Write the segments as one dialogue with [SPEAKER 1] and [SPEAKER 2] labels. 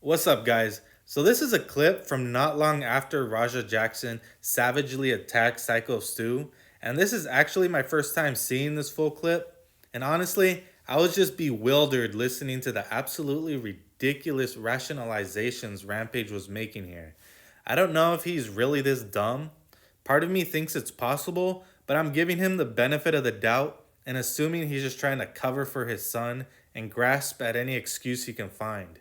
[SPEAKER 1] What's up, guys? So, this is a clip from not long after Raja Jackson savagely attacked Psycho Stu, and this is actually my first time seeing this full clip. And honestly, I was just bewildered listening to the absolutely ridiculous rationalizations Rampage was making here. I don't know if he's really this dumb. Part of me thinks it's possible, but I'm giving him the benefit of the doubt and assuming he's just trying to cover for his son and grasp at any excuse he can find.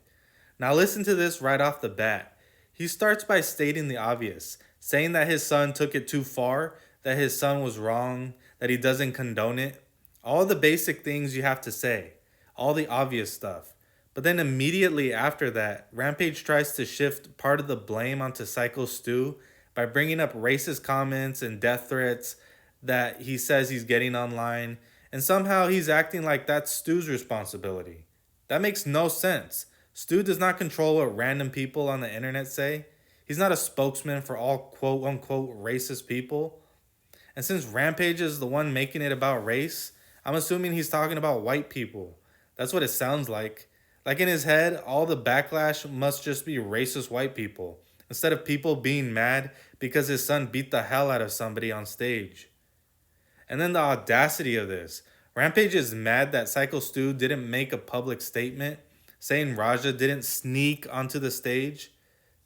[SPEAKER 1] Now, listen to this right off the bat. He starts by stating the obvious, saying that his son took it too far, that his son was wrong, that he doesn't condone it. All the basic things you have to say, all the obvious stuff. But then immediately after that, Rampage tries to shift part of the blame onto Psycho Stu by bringing up racist comments and death threats that he says he's getting online, and somehow he's acting like that's Stu's responsibility. That makes no sense. Stu does not control what random people on the internet say. He's not a spokesman for all quote unquote racist people. And since Rampage is the one making it about race, I'm assuming he's talking about white people. That's what it sounds like. Like in his head, all the backlash must just be racist white people, instead of people being mad because his son beat the hell out of somebody on stage. And then the audacity of this. Rampage is mad that Psycho Stu didn't make a public statement saying Raja didn't sneak onto the stage.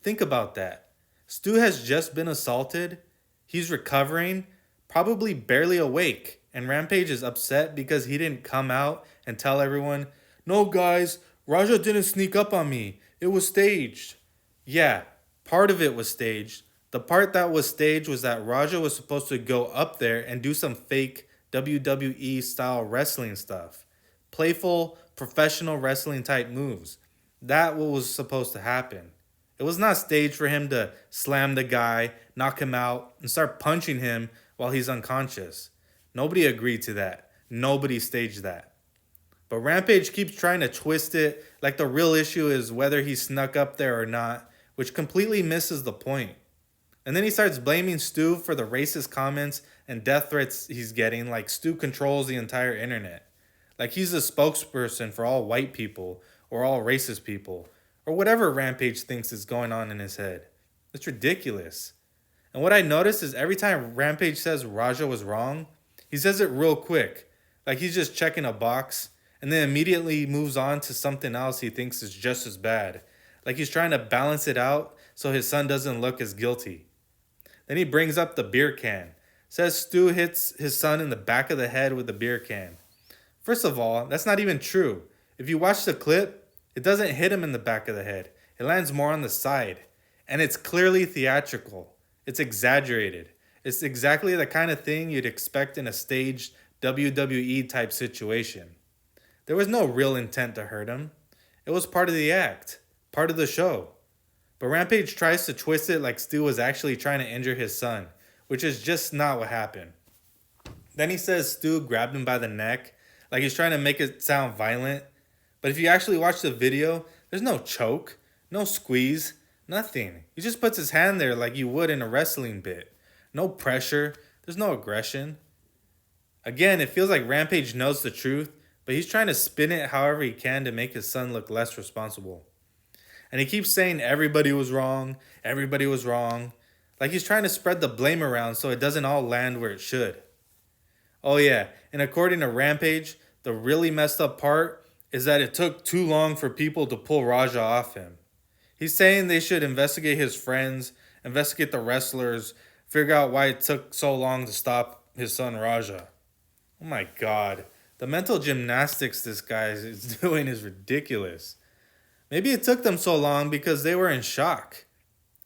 [SPEAKER 1] Think about that. Stu has just been assaulted. He's recovering, probably barely awake, and Rampage is upset because he didn't come out and tell everyone, "No, guys, Raja didn't sneak up on me. It was staged." Yeah, part of it was staged. The part that was staged was that Raja was supposed to go up there and do some fake WWE style wrestling stuff. Playful, professional wrestling type moves. That what was supposed to happen. It was not staged for him to slam the guy, knock him out, and start punching him while he's unconscious. Nobody agreed to that. Nobody staged that. But Rampage keeps trying to twist it like the real issue is whether he snuck up there or not, which completely misses the point. And then he starts blaming Stu for the racist comments and death threats he's getting, like Stu controls the entire internet. Like he's a spokesperson for all white people or all racist people or whatever Rampage thinks is going on in his head. It's ridiculous. And what I notice is every time Rampage says Raja was wrong, he says it real quick. Like he's just checking a box and then immediately moves on to something else he thinks is just as bad. Like he's trying to balance it out so his son doesn't look as guilty. Then he brings up the beer can. Says Stu hits his son in the back of the head with the beer can. First of all, that's not even true. If you watch the clip, it doesn't hit him in the back of the head. It lands more on the side. And it's clearly theatrical. It's exaggerated. It's exactly the kind of thing you'd expect in a staged WWE type situation. There was no real intent to hurt him. It was part of the act, part of the show. But Rampage tries to twist it like Stu was actually trying to injure his son, which is just not what happened. Then he says Stu grabbed him by the neck, like he's trying to make it sound violent. But if you actually watch the video, there's no choke, no squeeze, nothing. He just puts his hand there like you would in a wrestling bit. No pressure, there's no aggression. Again, it feels like Rampage knows the truth, but he's trying to spin it however he can to make his son look less responsible. And he keeps saying everybody was wrong, everybody was wrong. Like he's trying to spread the blame around so it doesn't all land where it should. Oh yeah, and according to Rampage, the really messed up part is that it took too long for people to pull Raja off him. He's saying they should investigate his friends, investigate the wrestlers, figure out why it took so long to stop his son Raja. Oh my god, the mental gymnastics this guy is doing is ridiculous. Maybe it took them so long because they were in shock.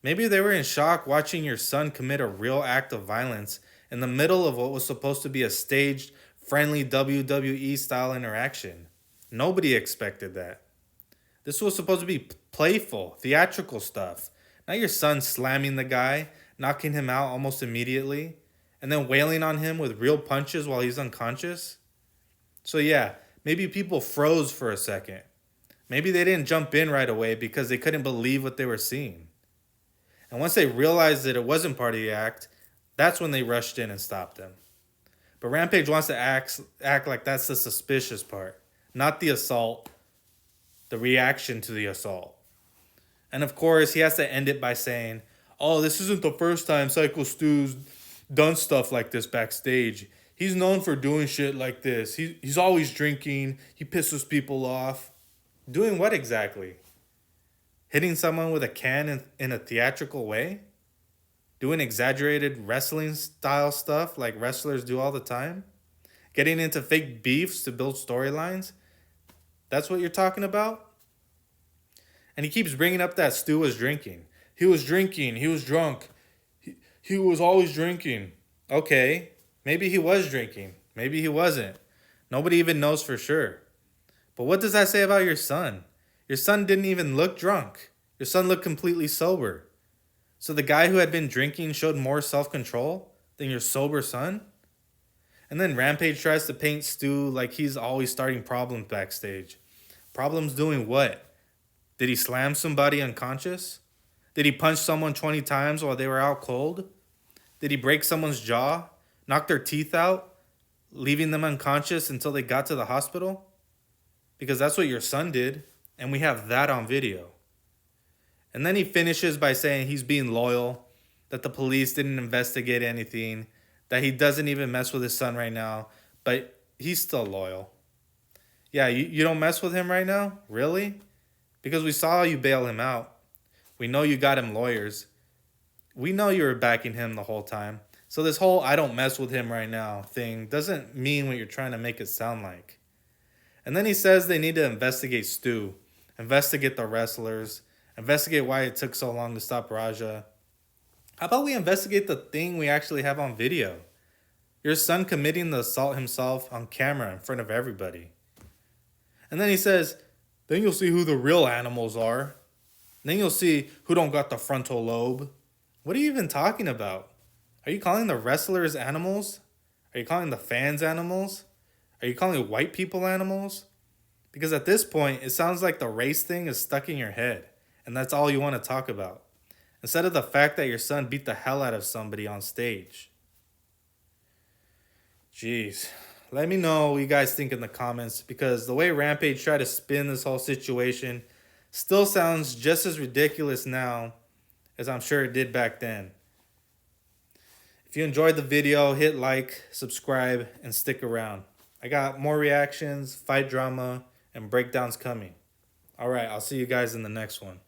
[SPEAKER 1] Maybe they were in shock watching your son commit a real act of violence in the middle of what was supposed to be a staged, friendly WWE style interaction. Nobody expected that. This was supposed to be playful, theatrical stuff. Not your son slamming the guy, knocking him out almost immediately, and then wailing on him with real punches while he's unconscious. So yeah, maybe people froze for a second. Maybe they didn't jump in right away because they couldn't believe what they were seeing. And once they realized that it wasn't part of the act, that's when they rushed in and stopped him. But Rampage wants to act like that's the suspicious part, not the assault, the reaction to the assault. And of course, he has to end it by saying, "Oh, this isn't the first time Psycho Stu's done stuff like this backstage. He's known for doing shit like this. He's always drinking. He pisses people off." Doing what exactly? Hitting someone with a can in a theatrical way? Doing exaggerated wrestling style stuff like wrestlers do all the time? Getting into fake beefs to build storylines? That's what you're talking about? And he keeps bringing up that Stu was drinking. He was drinking. He was drunk. He was always drinking. Okay, maybe he was drinking. Maybe he wasn't. Nobody even knows for sure. But what does that say about your son? Your son didn't even look drunk. Your son looked completely sober. So the guy who had been drinking showed more self control than your sober son? And then Rampage tries to paint Stu like he's always starting problems backstage. Problems doing what? Did he slam somebody unconscious? Did he punch someone 20 times while they were out cold? Did he break someone's jaw? Knock their teeth out? Leaving them unconscious until they got to the hospital? Because that's what your son did, and we have that on video. And then he finishes by saying he's being loyal, that the police didn't investigate anything, that he doesn't even mess with his son right now, but he's still loyal. Yeah, you don't mess with him right now? Really? Because we saw you bail him out. We know you got him lawyers. We know you were backing him the whole time. So this whole "I don't mess with him right now" thing doesn't mean what you're trying to make it sound like. And then he says they need to investigate Stu, investigate the wrestlers, investigate why it took so long to stop Raja. How about we investigate the thing we actually have on video? Your son committing the assault himself on camera in front of everybody. And then he says, then you'll see who the real animals are. Then you'll see who don't got the frontal lobe. What are you even talking about? Are you calling the wrestlers animals? Are you calling the fans animals? Are you calling white people animals? Because at this point, it sounds like the race thing is stuck in your head, and that's all you want to talk about, instead of the fact that your son beat the hell out of somebody on stage. Jeez. Let me know what you guys think in the comments, because the way Rampage tried to spin this whole situation still sounds just as ridiculous now as I'm sure it did back then. If you enjoyed the video, hit like, subscribe, and stick around. I got more reactions, fight drama, and breakdowns coming. Alright, I'll see you guys in the next one.